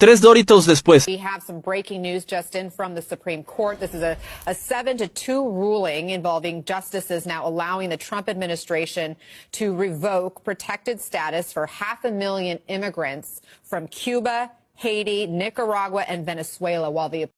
Tres Doritos después. We have some breaking news just in from the Supreme Court. This is a 7-2 ruling involving justices now allowing the Trump administration to revoke protected status for 500,000 immigrants from Cuba, Haiti, Nicaragua, and Venezuela, while the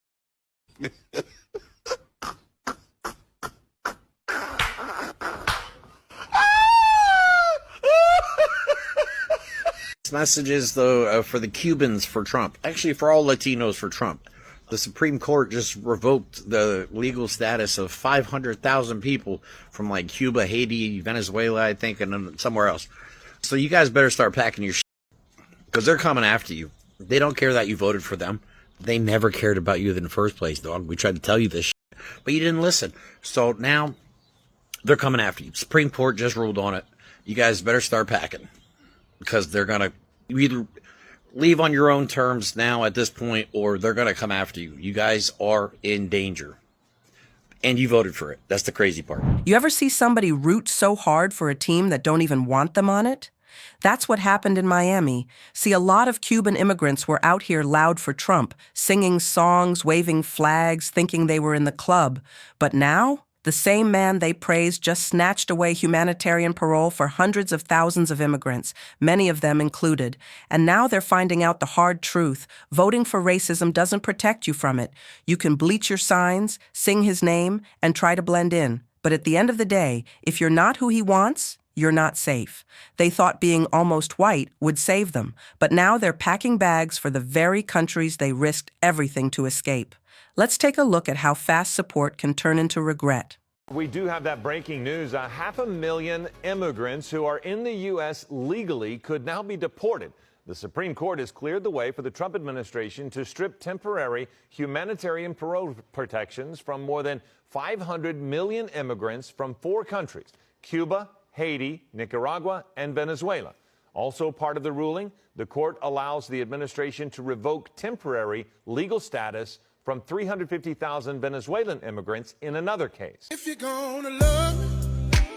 Messages, though, for the Cubans for Trump. Actually, for all Latinos for Trump. The Supreme Court just revoked the legal status of 500,000 people from like Cuba, Haiti, Venezuela, I think, and somewhere else. So you guys better start packing your shit because they're coming after you. They don't care that you voted for them. They never cared about you in the first place, dog. We tried to tell you this shit, but you didn't listen. So now they're coming after you. Supreme Court just ruled on it. You guys better start packing because they're going to either leave on your own terms now at this point or they're going to come after you. You guys are in danger. And you voted for it. That's the crazy part. You ever see somebody root so hard for a team that don't even want them on it? That's what happened in Miami. See, a lot of Cuban immigrants were out here loud for Trump, singing songs, waving flags, thinking they were in the club. But now, the same man they praised just snatched away humanitarian parole for hundreds of thousands of immigrants, many of them included. And now they're finding out the hard truth. Voting for racism doesn't protect you from it. You can bleach your signs, sing his name, and try to blend in. But at the end of the day, if you're not who he wants, you're not safe. They thought being almost white would save them, but now they're packing bags for the very countries they risked everything to escape. Let's take a look at how fast support can turn into regret. We do have that breaking news. 500,000 immigrants who are in the U.S. legally could now be deported. The Supreme Court has cleared the way for the Trump administration to strip temporary humanitarian parole protections from more than 500 million immigrants from 4 countries: Cuba, Haiti, Nicaragua, and Venezuela. Also part of the ruling, the court allows the administration to revoke temporary legal status from 350,000 Venezuelan immigrants in another case. If you're gonna love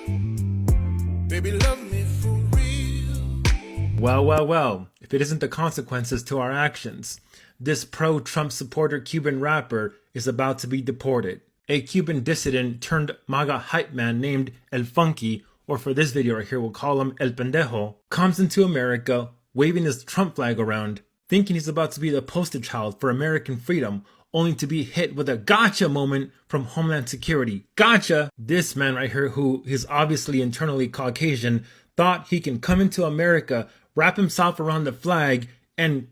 me, baby, love me for real. Well, if it isn't the consequences to our actions, this pro-Trump supporter Cuban rapper is about to be deported. A Cuban dissident turned MAGA hype man named El Funky, or for this video right here we'll call him El Pendejo, comes into America waving his Trump flag around, thinking he's about to be the poster child for American freedom, only to be hit with a gotcha moment from Homeland Security. Gotcha! This man right here, who is obviously internally Caucasian, thought he can come into America, wrap himself around the flag, and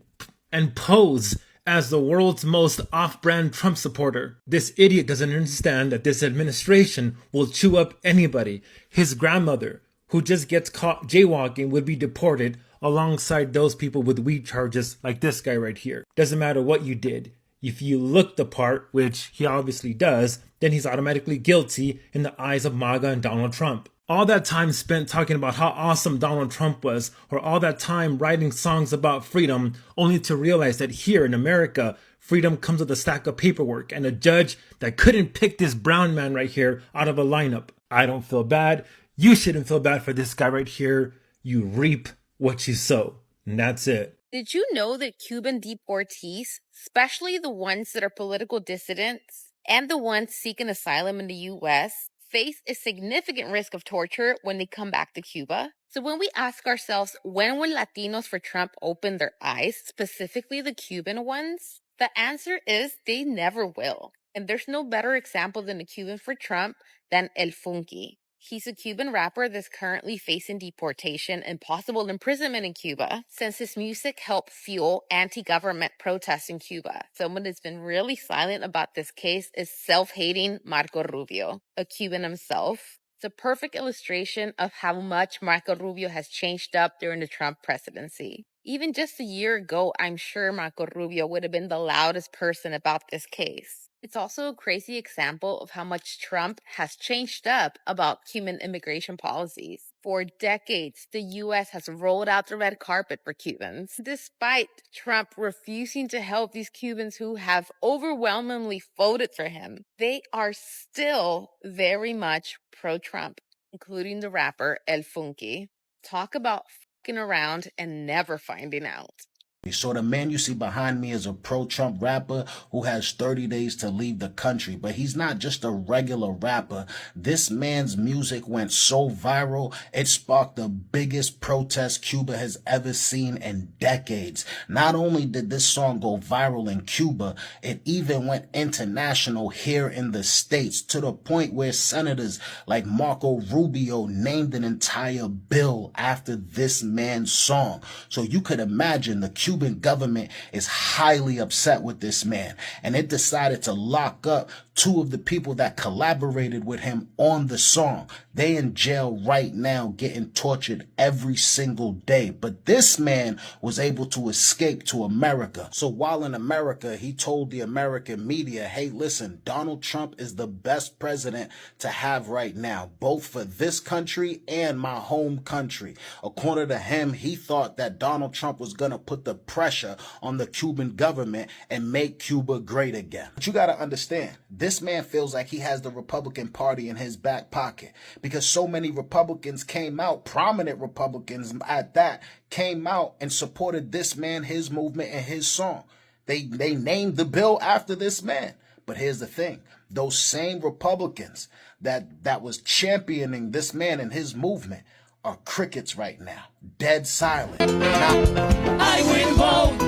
pose as the world's most off-brand Trump supporter. This idiot doesn't understand that this administration will chew up anybody. His grandmother, who just gets caught jaywalking, would be deported alongside those people with weed charges like this guy right here. Doesn't matter what you did. If you look the part, which he obviously does, then he's automatically guilty in the eyes of MAGA and Donald Trump. All that time spent talking about how awesome Donald Trump was, or all that time writing songs about freedom, only to realize that here in America, freedom comes with a stack of paperwork and a judge that couldn't pick this brown man right here out of a lineup. I don't feel bad. You shouldn't feel bad for this guy right here. You reap what you sow. And that's it. Did you know that Cuban deportees, especially the ones that are political dissidents and the ones seeking asylum in the U.S., face a significant risk of torture when they come back to Cuba? So when we ask ourselves, when will Latinos for Trump open their eyes, specifically the Cuban ones? The answer is they never will. And there's no better example than the Cuban for Trump than El Funky. He's a Cuban rapper that's currently facing deportation and possible imprisonment in Cuba since his music helped fuel anti-government protests in Cuba. Someone that's been really silent about this case is self-hating Marco Rubio, a Cuban himself. It's a perfect illustration of how much Marco Rubio has changed up during the Trump presidency. Even just a year ago, I'm sure Marco Rubio would have been the loudest person about this case. It's also a crazy example of how much Trump has changed up about Cuban immigration policies. For decades, the U.S. has rolled out the red carpet for Cubans, despite Trump refusing to help these Cubans who have overwhelmingly voted for him. They are still very much pro-Trump, including the rapper El Funky. Talk about fucking around and never finding out. So the man you see behind me is a pro-Trump rapper who has 30 days to leave the country. But he's not just a regular rapper. This man's music went so viral, it sparked the biggest protest Cuba has ever seen in decades. Not only did this song go viral in Cuba, it even went international here in the States, to the point where senators like Marco Rubio named an entire bill after this man's song. So you could imagine the Cuban government is highly upset with this man, and it decided to lock up 2 of the people that collaborated with him on the song. They in jail right now getting tortured every single day. But this man was able to escape to America. So while in America, he told the American media, hey, listen, Donald Trump is the best president to have right now, both for this country and my home country. According to him, he thought that Donald Trump was going to put the pressure on the Cuban government and make Cuba great again. But you got to understand, this man feels like he has the Republican Party in his back pocket, because so many Republicans came out, prominent Republicans at that, came out and supported this man, his movement, and his song. They named the bill after this man. But here's the thing. Those same Republicans that was championing this man and his movement are crickets right now. Dead silent. I will vote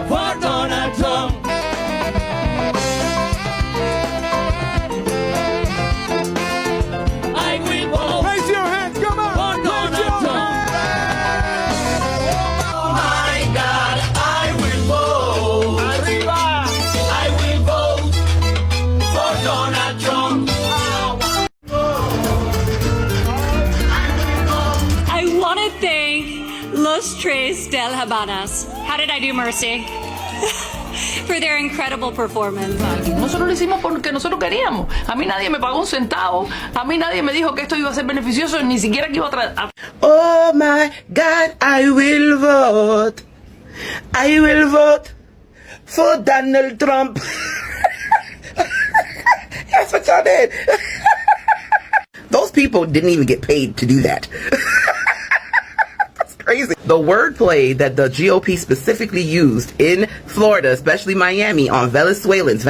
for Donald Trump. I will vote. Raise your hands, come on. For Donald Trump. Oh my God, I will vote. Arriba. I will vote for Donald Trump. I want to thank Los Tres del Habanas. How did I do, Mercy? For their incredible performance. Nosotros lo hicimos porque nosotros queríamos. A mí nadie me pagó un centavo. A mí nadie me dijo que esto iba a ser beneficioso, ni siquiera que iba a Oh my God, I will vote. I will vote for Donald Trump. That's what y'all did. Those people didn't even get paid to do that. That's crazy. The wordplay that the GOP specifically used in Florida, especially Miami, on Venezuelans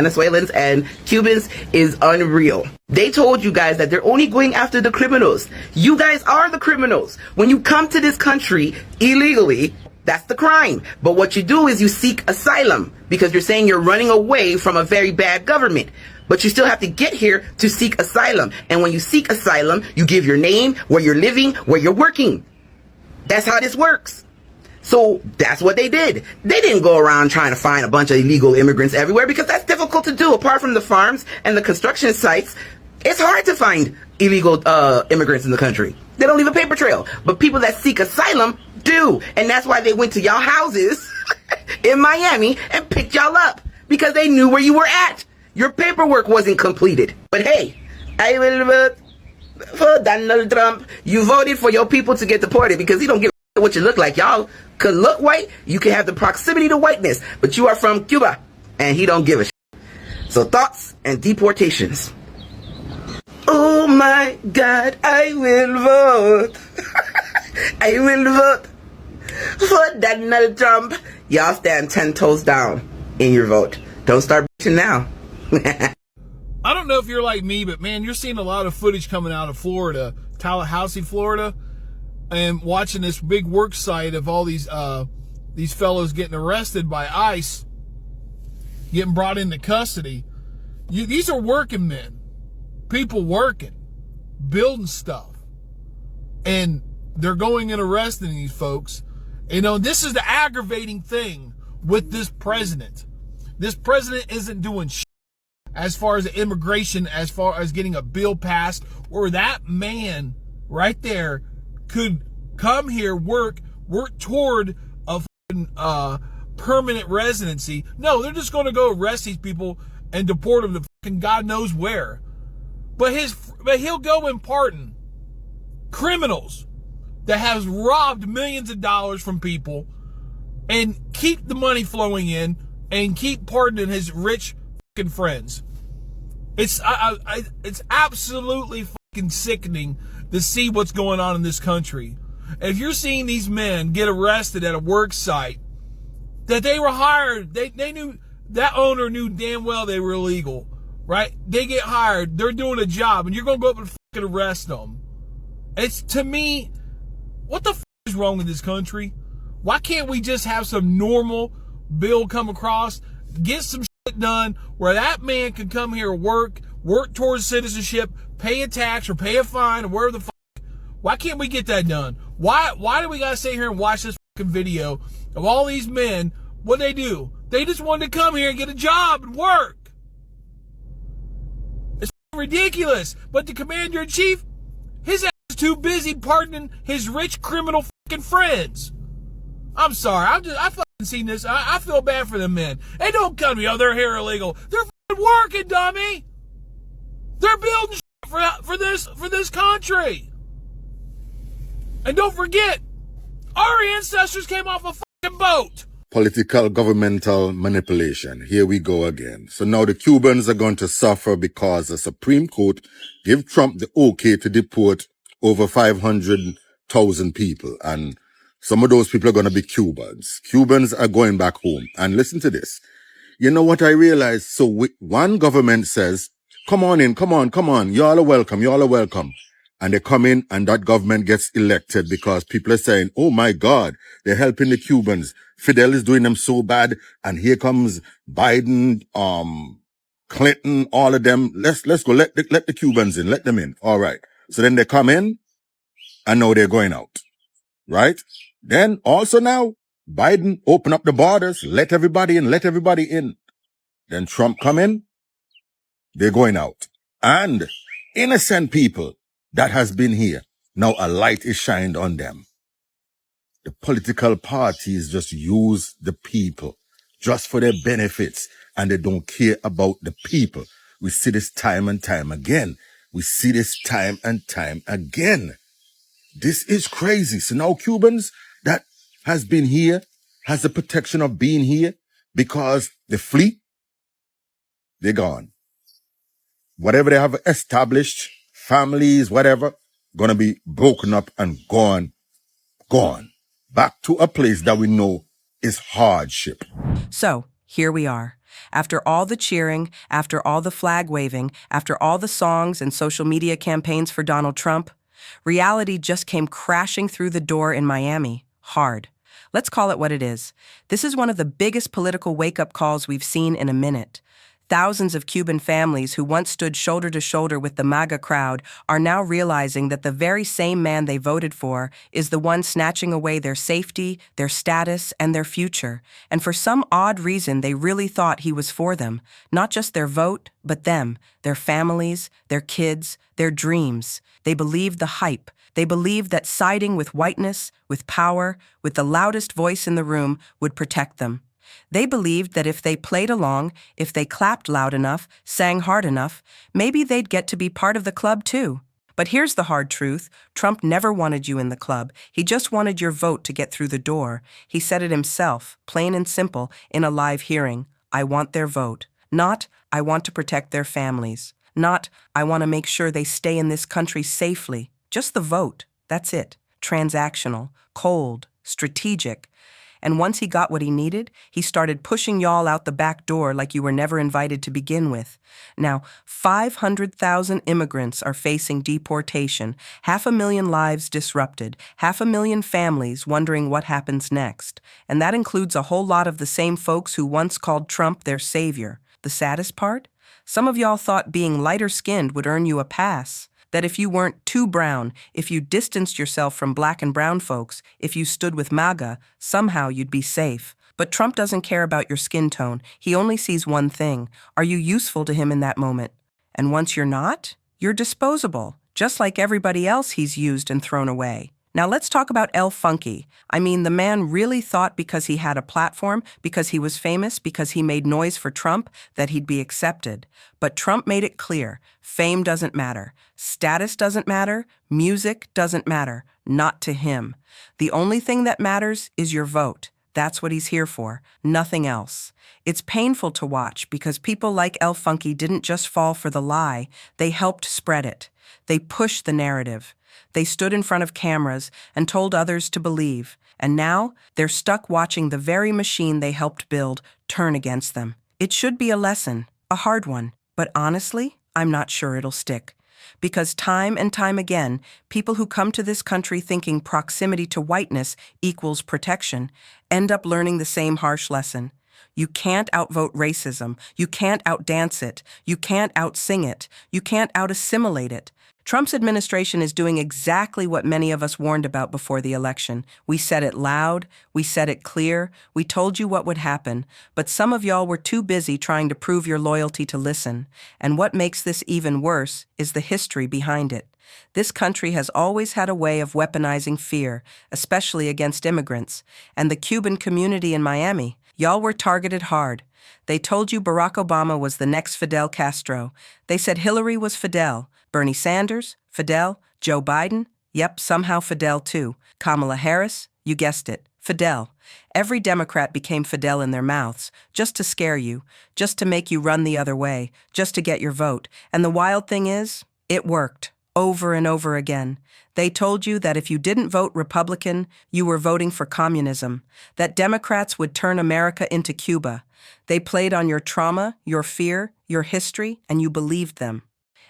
and Cubans is unreal. They told you guys that they're only going after the criminals. You guys are the criminals. When you come to this country illegally, that's the crime. But what you do is you seek asylum because you're saying you're running away from a very bad government. But you still have to get here to seek asylum. And when you seek asylum, you give your name, where you're living, where you're working. That's how this works. So that's what they did. They didn't go around trying to find a bunch of illegal immigrants everywhere, because that's difficult to do. Apart from the farms and the construction sites, it's hard to find illegal immigrants in the country. They don't leave a paper trail. But people that seek asylum do. And that's why they went to y'all houses in Miami and picked y'all up, because they knew where you were at. Your paperwork wasn't completed. But hey, I will vote for Donald Trump. You voted for your people to get deported because he don't give a what you look like. Y'all could look white, you can have the proximity to whiteness, but you are from Cuba and he don't give a shit. So thoughts and deportations. Oh my God, I will vote. I will vote for Donald Trump. Y'all stand 10 toes down in your vote. Don't start bitching now. I don't know if you're like me, but man, you're seeing a lot of footage coming out of Florida, Tallahassee, Florida, and watching this big work site of all these fellows getting arrested by ICE, getting brought into custody. These are working men, people working, building stuff, and they're going and arresting these folks. You know, this is the aggravating thing with this president. This president isn't doing shit as far as immigration, as far as getting a bill passed, or that man right there could come here, work toward a permanent residency. No, they're just going to go arrest these people and deport them to fucking God knows where. But he'll go and pardon criminals that has robbed millions of dollars from people and keep the money flowing in and keep pardoning his rich fucking friends. It's absolutely fucking sickening to see what's going on in this country. If you're seeing these men get arrested at a work site that they were hired. They knew, that owner knew damn well they were illegal, right? They get hired. They're doing a job, and you're going to go up and fucking arrest them. It's, to me, what the is wrong with this country? Why can't we just have some normal bill come across, get some shit done where that man can come here, work towards citizenship, pay a tax or pay a fine or whatever the fuck? Why can't we get that done? Why do we gotta sit here and watch this fucking video of all these men? What they do? They just wanted to come here and get a job and work. It's ridiculous. But the commander-in-chief, his ass is too busy pardoning his rich criminal fucking friends. I'm sorry. I fucking seen this. I feel bad for them men. They don't come to me. Oh, they're here illegal. They're fucking working, dummy. They're building shit for this country. And don't forget, our ancestors came off a fucking boat. Political governmental manipulation. Here we go again. So now the Cubans are going to suffer because the Supreme Court gave Trump the okay to deport over 500,000 people. And some of those people are going to be Cubans. Cubans are going back home. And listen to this. You know what I realized? So one government says, come on in, come on. Y'all are welcome. And they come in and that government gets elected because people are saying, oh my God, they're helping the Cubans. Fidel is doing them so bad. And here comes Biden, Clinton, all of them. Let's go. Let the Cubans in. Let them in. All right. So then they come in and now they're going out. Right? Then also now Biden open up the borders. Let everybody in. Then Trump come in. They're going out. And innocent people that has been here, now a light is shined on them. The political parties just use the people just for their benefits, and they don't care about the people. We see this time and time again. This is crazy. So now Cubans that has been here, has the protection of being here because they flee, they're gone. Whatever they have established, families, whatever, gonna be broken up and gone. Back to a place that we know is hardship. So, here we are. After all the cheering, after all the flag waving, after all the songs and social media campaigns for Donald Trump, reality just came crashing through the door in Miami, hard. Let's call it what it is. This is one of the biggest political wake-up calls we've seen in a minute. Thousands of Cuban families who once stood shoulder to shoulder with the MAGA crowd are now realizing that the very same man they voted for is the one snatching away their safety, their status, and their future. And for some odd reason, they really thought he was for them. Not just their vote, but them, their families, their kids, their dreams. They believed the hype. They believed that siding with whiteness, with power, with the loudest voice in the room would protect them. They believed that if they played along, if they clapped loud enough, sang hard enough, maybe they'd get to be part of the club too. But here's the hard truth. Trump never wanted you in the club. He just wanted your vote to get through the door. He said it himself, plain and simple, in a live hearing. I want their vote. Not, I want to protect their families. Not, I want to make sure they stay in this country safely. Just the vote. That's it. Transactional, cold, strategic. And once he got what he needed, he started pushing y'all out the back door like you were never invited to begin with. Now, 500,000 immigrants are facing deportation, 500,000 lives disrupted, 500,000 families wondering what happens next. And that includes a whole lot of the same folks who once called Trump their savior. The saddest part? Some of y'all thought being lighter-skinned would earn you a pass. That if you weren't too brown, if you distanced yourself from black and brown folks, if you stood with MAGA, somehow you'd be safe. But Trump doesn't care about your skin tone. He only sees one thing. Are you useful to him in that moment? And once you're not, you're disposable, just like everybody else he's used and thrown away. Now let's talk about El Funky. I mean, the man really thought because he had a platform, because he was famous, because he made noise for Trump, that he'd be accepted. But Trump made it clear, fame doesn't matter, status doesn't matter, music doesn't matter, not to him. The only thing that matters is your vote. That's what he's here for, nothing else. It's painful to watch because people like El Funky didn't just fall for the lie, they helped spread it. They pushed the narrative. They stood in front of cameras and told others to believe, and now they're stuck watching the very machine they helped build turn against them. It should be a lesson, a hard one, but honestly, I'm not sure it'll stick. Because time and time again, people who come to this country thinking proximity to whiteness equals protection end up learning the same harsh lesson. You can't outvote racism. You can't outdance it. You can't outsing it. You can't out-assimilate it. Trump's administration is doing exactly what many of us warned about before the election. We said it loud. We said it clear. We told you what would happen. But some of y'all were too busy trying to prove your loyalty to listen. And what makes this even worse is the history behind it. This country has always had a way of weaponizing fear, especially against immigrants. And the Cuban community in Miami, y'all were targeted hard. They told you Barack Obama was the next Fidel Castro. They said Hillary was Fidel. Bernie Sanders, Fidel. Joe Biden, yep, somehow Fidel too. Kamala Harris, you guessed it, Fidel. Every Democrat became Fidel in their mouths, just to scare you, just to make you run the other way, just to get your vote. And the wild thing is, it worked. Over and over again. They told you that if you didn't vote Republican, you were voting for communism, that Democrats would turn America into Cuba. They played on your trauma, your fear, your history, and you believed them.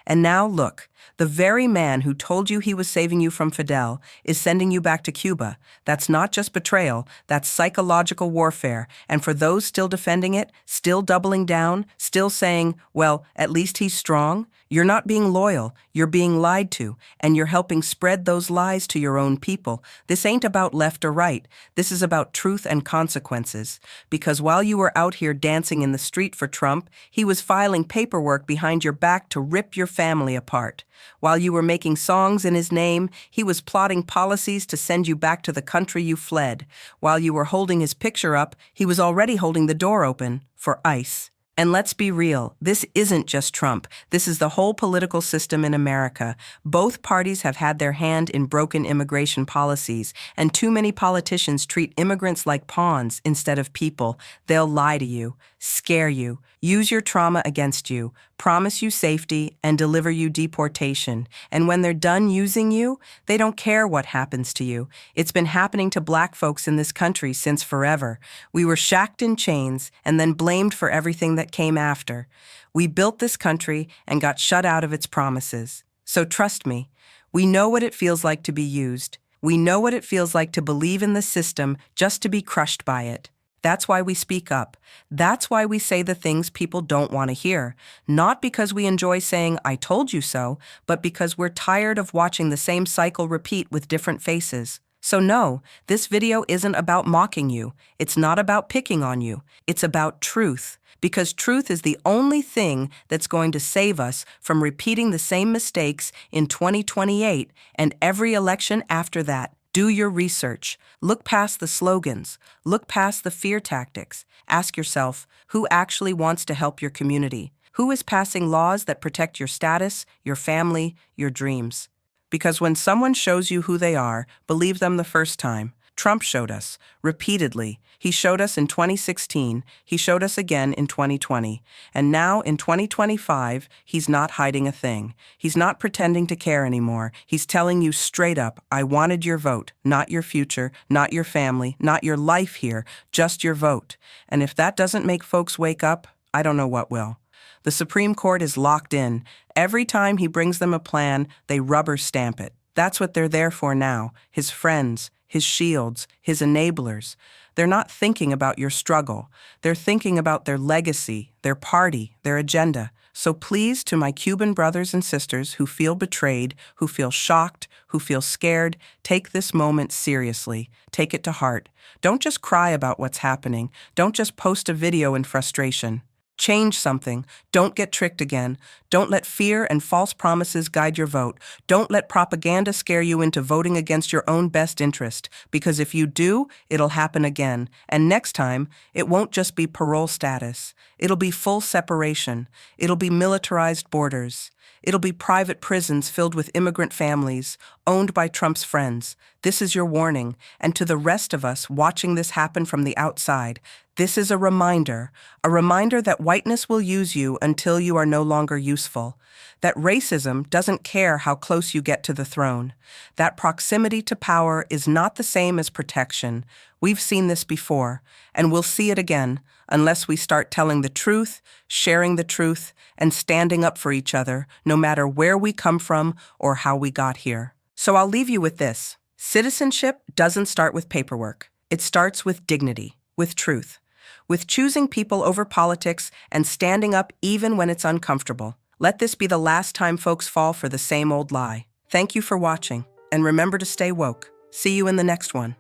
And now look, the very man who told you he was saving you from Fidel is sending you back to Cuba. That's not just betrayal, that's psychological warfare. And for those still defending it, still doubling down, still saying, well, at least he's strong, you're not being loyal, you're being lied to, and you're helping spread those lies to your own people. This ain't about left or right. This is about truth and consequences. Because while you were out here dancing in the street for Trump, he was filing paperwork behind your back to rip your family apart. While you were making songs in his name, he was plotting policies to send you back to the country you fled. While you were holding his picture up, he was already holding the door open for ICE. And let's be real, this isn't just Trump. This is the whole political system in America. Both parties have had their hand in broken immigration policies, and too many politicians treat immigrants like pawns instead of people. They'll lie to you, scare you, use your trauma against you, promise you safety, and deliver you deportation. And when they're done using you, they don't care what happens to you. It's been happening to black folks in this country since forever. We were shacked in chains and then blamed for everything that came after. We built this country and got shut out of its promises. So trust me, we know what it feels like to be used. We know what it feels like to believe in the system just to be crushed by it. That's why we speak up. That's why we say the things people don't want to hear. Not because we enjoy saying, I told you so, but because we're tired of watching the same cycle repeat with different faces. So no, this video isn't about mocking you. It's not about picking on you. It's about truth. Because truth is the only thing that's going to save us from repeating the same mistakes in 2028 and every election after that. Do your research. Look past the slogans. Look past the fear tactics. Ask yourself, who actually wants to help your community? Who is passing laws that protect your status, your family, your dreams? Because when someone shows you who they are, believe them the first time. Trump showed us, repeatedly. He showed us in 2016, he showed us again in 2020. And now in 2025, he's not hiding a thing. He's not pretending to care anymore. He's telling you straight up, I wanted your vote, not your future, not your family, not your life here, just your vote. And if that doesn't make folks wake up, I don't know what will. The Supreme Court is locked in. Every time he brings them a plan, they rubber stamp it. That's what they're there for now, his friends, his shields, his enablers. They're not thinking about your struggle. They're thinking about their legacy, their party, their agenda. So please, to my Cuban brothers and sisters who feel betrayed, who feel shocked, who feel scared, take this moment seriously. Take it to heart. Don't just cry about what's happening. Don't just post a video in frustration. Change something. Don't get tricked again. Don't let fear and false promises guide your vote. Don't let propaganda scare you into voting against your own best interest, because if you do, it'll happen again. And next time, it won't just be parole status. It'll be full separation. It'll be militarized borders. It'll be private prisons filled with immigrant families, owned by Trump's friends. This is your warning, and to the rest of us watching this happen from the outside, this is a reminder that whiteness will use you until you are no longer useful, that racism doesn't care how close you get to the throne, that proximity to power is not the same as protection. We've seen this before, and we'll see it again, unless we start telling the truth, sharing the truth, and standing up for each other, no matter where we come from or how we got here. So I'll leave you with this. Citizenship doesn't start with paperwork. It starts with dignity, with truth, with choosing people over politics and standing up even when it's uncomfortable. Let this be the last time folks fall for the same old lie. Thank you for watching, and remember to stay woke. See you in the next one.